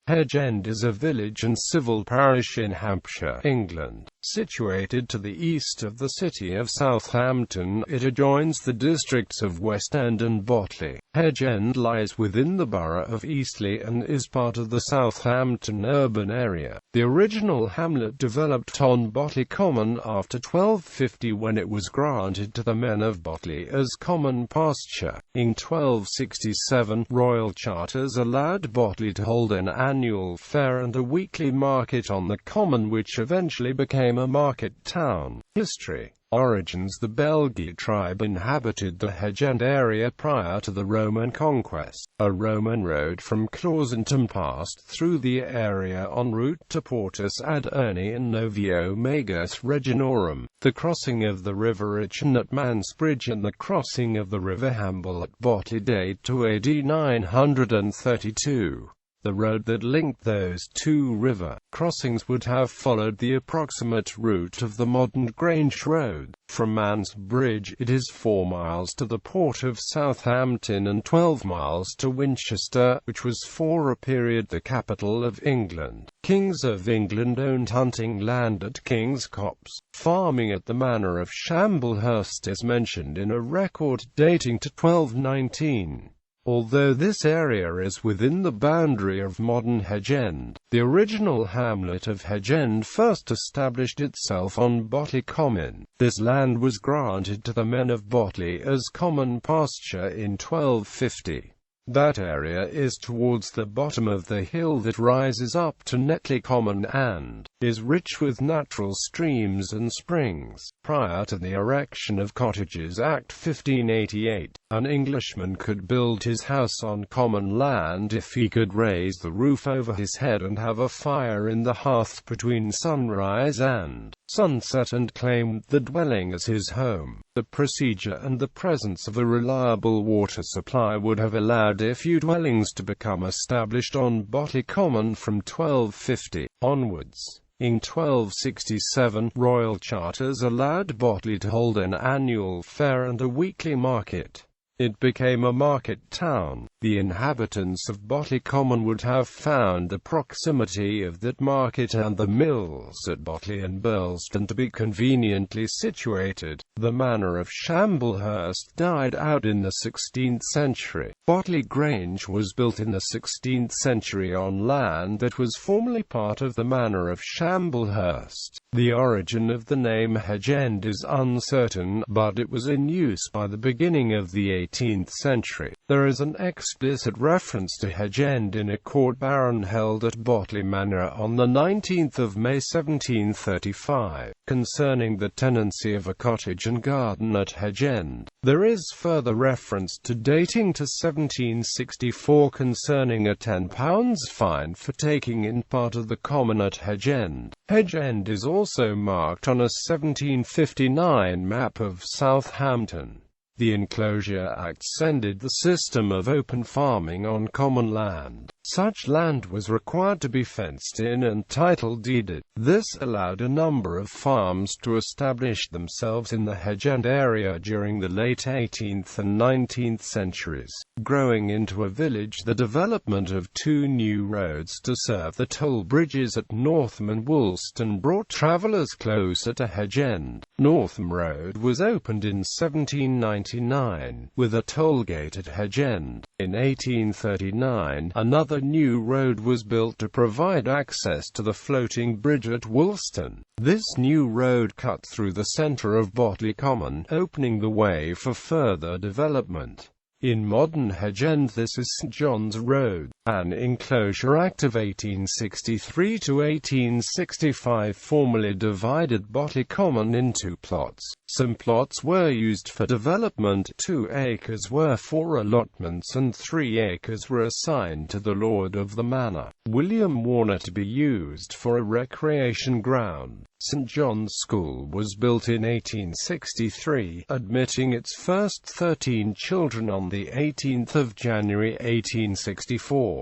Hedge End is a village and civil parish in Hampshire, England. Situated to the east of the city of Southampton, it adjoins the districts of West End and Botley. Hedge End lies within the Borough of Eastleigh and is part of the Southampton Urban Area. The original hamlet developed on Botley Common after 1250 when it was granted to the men of Botley as common pasture. In 1267, royal charters allowed Botley to hold an annual fair and a weekly market on the common, which eventually became a market town. History. Origins. The Belgae tribe inhabited the Hedge End area prior to the Roman conquest. A Roman road from Clausentum passed through the area en route to Portus ad Erni and Novio Magus Reginorum. The crossing of the River Itchen at Mansbridge and the crossing of the River Hamble at Botley date to AD 932. The road that linked those two river crossings would have followed the approximate route of the modern Grange Road. From Mansbridge, it is 4 miles to the port of Southampton and 12 miles to Winchester, which was for a period the capital of England. Kings of England owned hunting land at King's Copse. Farming at the manor of Shamblehurst is mentioned in a record dating to 1219. Although this area is within the boundary of modern Hedge End, the original hamlet of Hedge End first established itself on Botley Common. This land was granted to the men of Botley as common pasture in 1250. That area is towards the bottom of the hill that rises up to Botley Common and is rich with natural streams and springs. Prior to the erection of Cottages Act 1588, an Englishman could build his house on common land if he could raise the roof over his head and have a fire in the hearth between sunrise and sunset and claim the dwelling as his home. The procedure and the presence of a reliable water supply would have allowed a few dwellings to become established on Botley Common from 1250 onwards. In 1267, royal charters allowed Botley to hold an annual fair and a weekly market. It became a market town. The inhabitants of Botley Common would have found the proximity of that market and the mills at Botley and Burleston to be conveniently situated. The manor of Shamblehurst died out in the 16th century. Botley Grange was built in the 16th century on land that was formerly part of the manor of Shamblehurst. The origin of the name Hedge End is uncertain, but it was in use by the beginning of the 18th century. There is an explicit reference to Hedge End in a court baron held at Botley Manor on the 19th of May 1735, concerning the tenancy of a cottage and garden at Hedge End. There is further reference to dating to 1764 concerning a £10 fine for taking in part of the common at Hedge End. Hedge End is also marked on a 1759 map of Southampton. The Enclosure Acts ended the system of open farming on common land. Such land was required to be fenced in and title deeded. This allowed a number of farms to establish themselves in the Hedge End area during the late 18th and 19th centuries. Growing into a village, the development of 2 new roads to serve the toll bridges at Northam and Woolston brought travellers closer to Hedge End. Northam Road was opened in 1799, with a toll gate at Hedge End. In 1839, another new road was built to provide access to the floating bridge at Woolston. This new road cut through the centre of Botley Common, opening the way for further development. In modern Hedge End, this is St John's Road. An Enclosure Act of 1863 to 1865 formally divided Botley Common into plots. Some plots were used for development, 2 acres were for allotments and 3 acres were assigned to the lord of the manor, William Warner, to be used for a recreation ground. St John's School was built in 1863, admitting its first 13 children on the 18th of January 1864.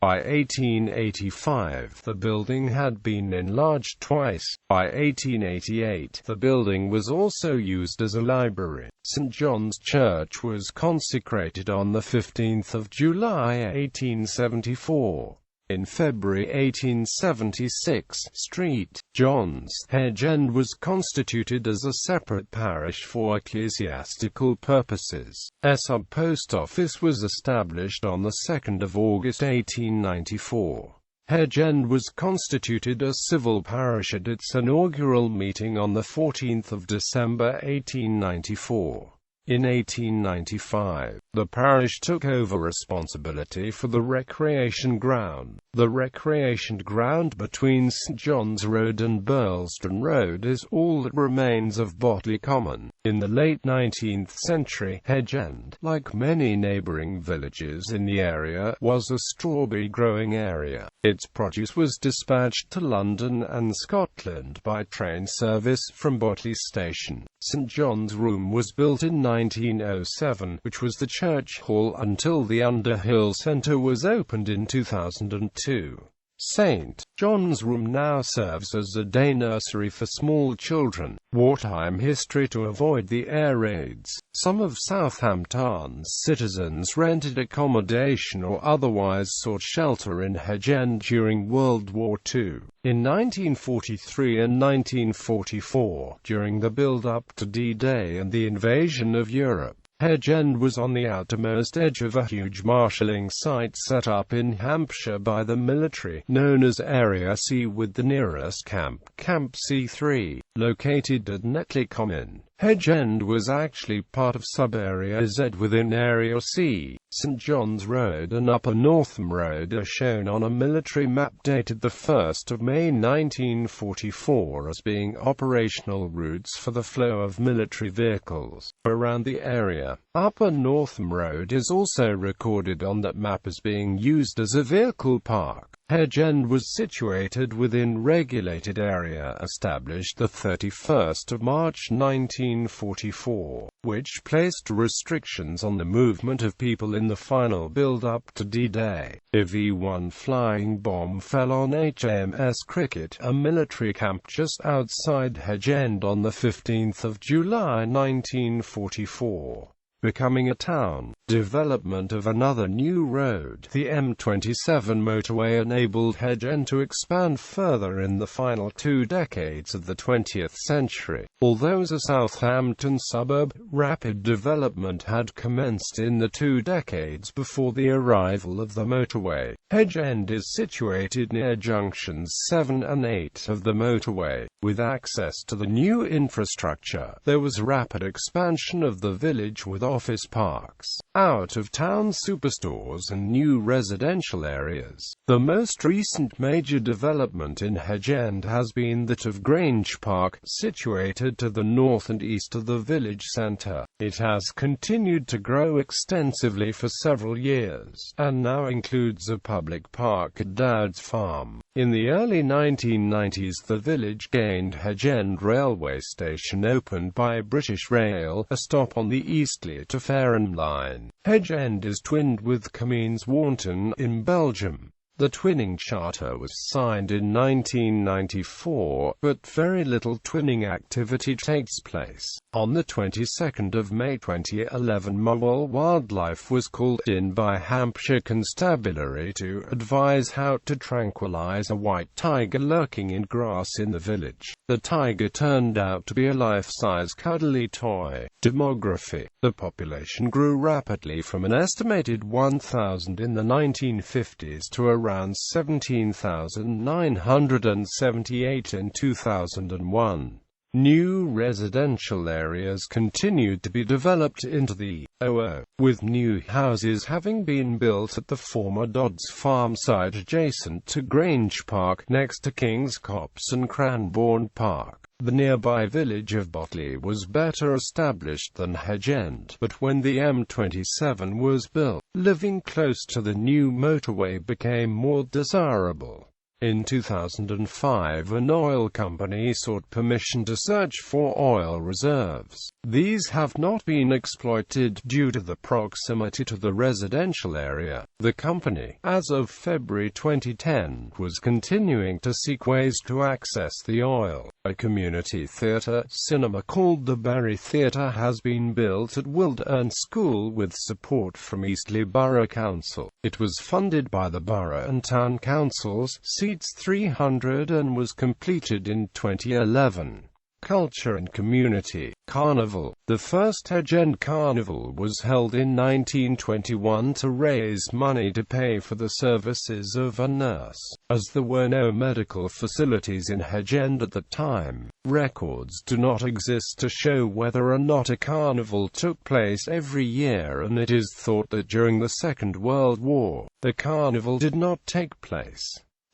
By 1885, the building had been enlarged twice. By 1888, the building was also used as a library. St John's Church was consecrated on the 15th of July 1874. In February 1876, St. John's, Hedge End was constituted as a separate parish for ecclesiastical purposes. A sub-post office was established on the 2nd of August 1894. Hedge End was constituted a civil parish at its inaugural meeting on the 14th of December 1894. In 1895, the parish took over responsibility for the recreation ground. The recreation ground between St John's Road and Burleston Road is all that remains of Botley Common. In the late 19th century, Hedge End, like many neighbouring villages in the area, was a strawberry-growing area. Its produce was dispatched to London and Scotland by train service from Botley Station. St John's Room was built in 1907, which was the church hall until the Underhill Centre was opened in 2002. St. John's Room now serves as a day nursery for small children. Wartime history. To avoid the air raids, some of Southampton's citizens rented accommodation or otherwise sought shelter in Hedge End during World War II. In 1943 and 1944, during the build-up to D-Day and the invasion of Europe, Hedge End was on the outermost edge of a huge marshalling site set up in Hampshire by the military, known as Area C, with the nearest camp, Camp C3, located at Botley Common. Hedge End was actually part of Sub-Area Z within Area C. St John's Road and Upper Northam Road are shown on a military map dated the 1st of May 1944 as being operational routes for the flow of military vehicles around the area. Upper Northam Road is also recorded on that map as being used as a vehicle park. Hedge End was situated within regulated area established the 31st of March 1944, which placed restrictions on the movement of people in the final build-up to D-Day. A V-1 flying bomb fell on HMS Cricket, a military camp just outside Hedge End on the 15th of July 1944. Becoming a town. Development of another new road, the M27 motorway, enabled Hedge End to expand further in the final 2 decades of the 20th century. Although as a Southampton suburb, rapid development had commenced in the 2 decades before the arrival of the motorway. Hedge End is situated near junctions 7 and 8 of the motorway. With access to the new infrastructure, there was rapid expansion of the village with office parks, out-of-town superstores and new residential areas. The most recent major development in Hedge End has been that of Grange Park, situated to the north and east of the village centre. It has continued to grow extensively for several years, and now includes a public park at Dowd's Farm. In the early 1990s, the village gained Hedge End railway station opened by British Rail, a stop on the Eastleigh to Fareham line. Hedge End is twinned with Comines-Warneton in Belgium. The twinning charter was signed in 1994, but very little twinning activity takes place. On the 22nd of May 2011, Mobile Wildlife was called in by Hampshire Constabulary to advise how to tranquilize a white tiger lurking in grass in the village. The tiger turned out to be a life-size cuddly toy. Demography. The population grew rapidly from an estimated 1,000 in the 1950s to around 17,978 in 2001. New residential areas continued to be developed into the OO, with new houses having been built at the former Dodds Farm site adjacent to Grange Park, next to King's Copse and Cranbourne Park. The nearby village of Botley was better established than Hedge End, but when the M27 was built, living close to the new motorway became more desirable. In 2005, an oil company sought permission to search for oil reserves. These have not been exploited due to the proximity to the residential area. The company, as of February 2010, was continuing to seek ways to access the oil. A community theatre cinema called the Barry Theatre has been built at Wildern School with support from Eastleigh Borough Council. It was funded by the Borough and Town Councils, seats 300, and was completed in 2011. Culture and Community Carnival. The first Hedge End Carnival was held in 1921 to raise money to pay for the services of a nurse. As there were no medical facilities in Hedge End at the time, records do not exist to show whether or not a carnival took place every year, and it is thought that during the Second World War, the carnival did not take place.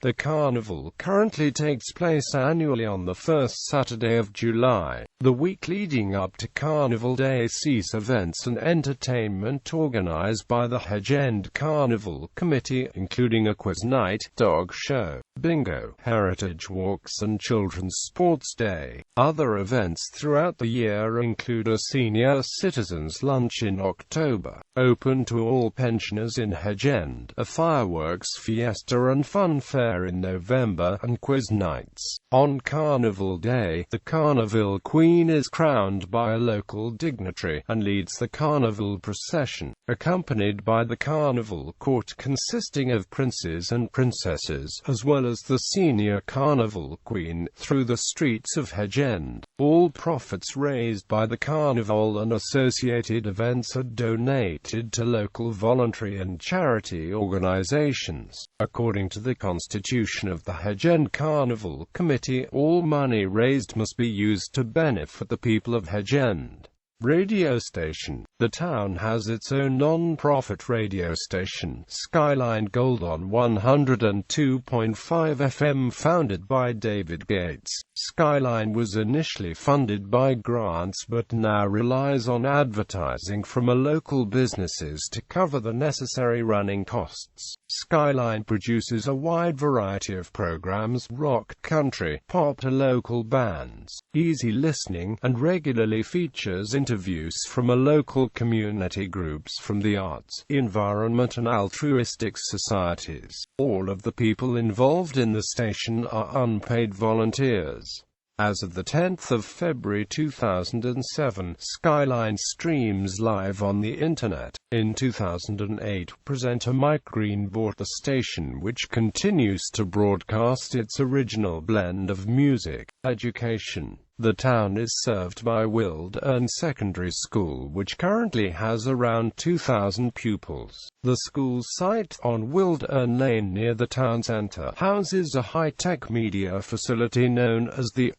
The carnival currently takes place annually on the first Saturday of July. The week leading up to Carnival Day sees events and entertainment organized by the Hedge End Carnival Committee, including a quiz night, dog show, bingo, heritage walks and children's sports day. Other events throughout the year include a senior citizens lunch in October, open to all pensioners in Hedge End, a fireworks fiesta and fun fair in November, and quiz nights. On Carnival Day, the Carnival Queen is crowned by a local dignitary, and leads the Carnival procession, accompanied by the Carnival Court consisting of princes and princesses, as well as the senior Carnival Queen, through the streets of Hedge End. All profits raised by the Carnival and associated events are donated to local voluntary and charity organizations. According to the Constitution of the Hedge End Carnival Committee, all money raised must be used to benefit the people of Hedge End. Radio station. The town has its own non-profit radio station, Skyline Gold, on 102.5 FM, founded by David Gates. Skyline was initially funded by grants but now relies on advertising from local businesses to cover the necessary running costs. Skyline produces a wide variety of programs: rock, country, pop to local bands, easy listening, and regularly features interviews from local community groups from the arts, environment and altruistic societies. All of the people involved in the station are unpaid volunteers. As of the 10th of February 2007, Skyline streams live on the internet. In 2008, presenter Mike Green bought the station, which continues to broadcast its original blend of music. Education. The town is served by Wildern Secondary School, which currently has around 2,000 pupils. The school's site, on Wildern Lane near the town centre, houses a high-tech media facility known as the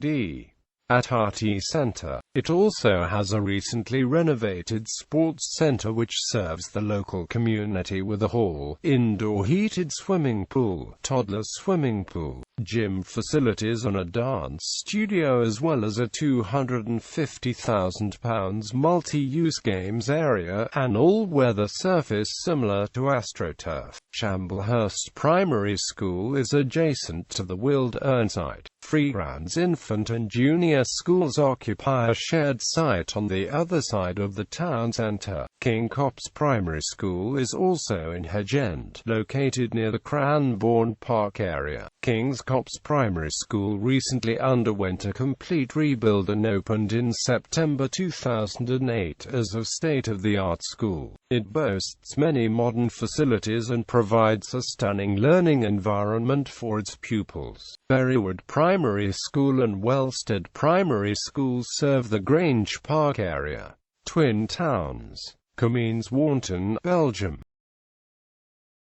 At-RT Centre. It also has a recently renovated sports centre which serves the local community with a hall, indoor heated swimming pool, toddler swimming pool, gym facilities and a dance studio, as well as a £250,000 multi-use games area, an all-weather surface similar to AstroTurf. Shamblehurst Primary School is adjacent to the Wildern site. Freegrounds infant and junior schools occupy a shared site on the other side of the town centre. King Copse Primary School is also in Hedge End, located near the Cranbourne Park area. King's Copse Primary School recently underwent a complete rebuild and opened in September 2008 as a state-of-the-art school. It boasts many modern facilities and provides a stunning learning environment for its pupils. Berrywood Primary School and Wellstead Primary School serve the Grange Park area. Twin towns. Comines, Warnton, Belgium.